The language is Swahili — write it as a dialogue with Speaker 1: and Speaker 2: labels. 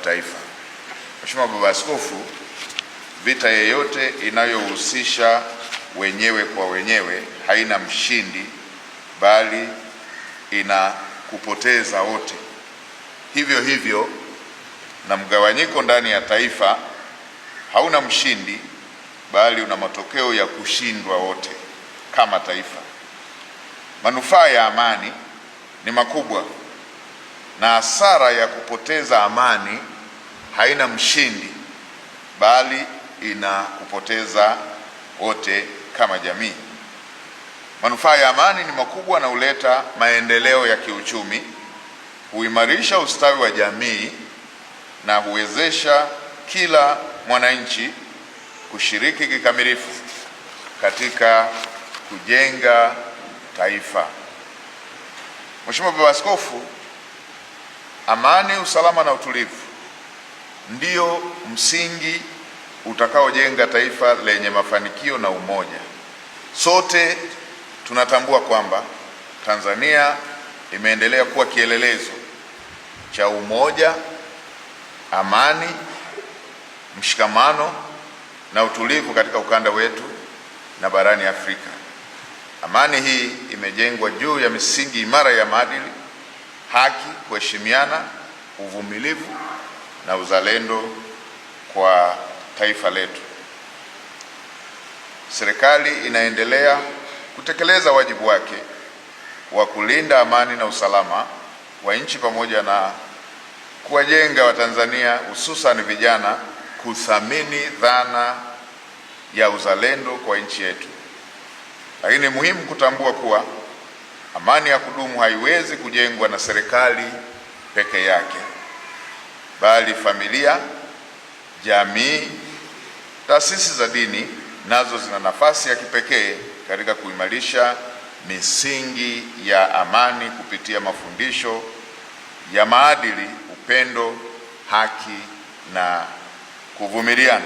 Speaker 1: kitaifa. Mheshimiwa Baba Askofu, vita yeyote inayohusisha wenyewe kwa wenyewe haina mshindi, bali ina kupoteza wote. Hivyo hivyo na mgawanyiko ndani ya taifa hauna mshindi, bali una matokeo ya kushindwa wote kama taifa. Manufaa ya amani ni makubwa, na hasara ya kupoteza amani haina mshindi, bali ina kupoteza wote kama jamii. Manufaa ya amani ni makubwa na huleta maendeleo ya kiuchumi, huimarisha ustawi wa jamii na huwezesha kila mwananchi kushiriki kikamilifu katika kujenga taifa. Mheshimiwa Baba Askofu, amani, usalama na utulivu ndio msingi utakaojenga taifa lenye mafanikio na umoja. Sote tunatambua kwamba Tanzania imeendelea kuwa kielelezo cha umoja, amani, mshikamano na utulivu katika ukanda wetu na barani Afrika. Amani hii imejengwa juu ya misingi imara ya maadili, haki, kuheshimiana, uvumilivu na uzalendo kwa taifa letu. Serikali inaendelea kutekeleza wajibu wake wa kulinda amani na usalama wa nchi pamoja na kuwajenga Watanzania hususan vijana kuthamini dhana ya uzalendo kwa nchi yetu. Lakini ni muhimu kutambua kuwa amani ya kudumu haiwezi kujengwa na serikali peke yake, bali familia, jamii, taasisi za dini nazo zina nafasi ya kipekee katika kuimarisha misingi ya amani kupitia mafundisho ya maadili, upendo, haki na kuvumiliana.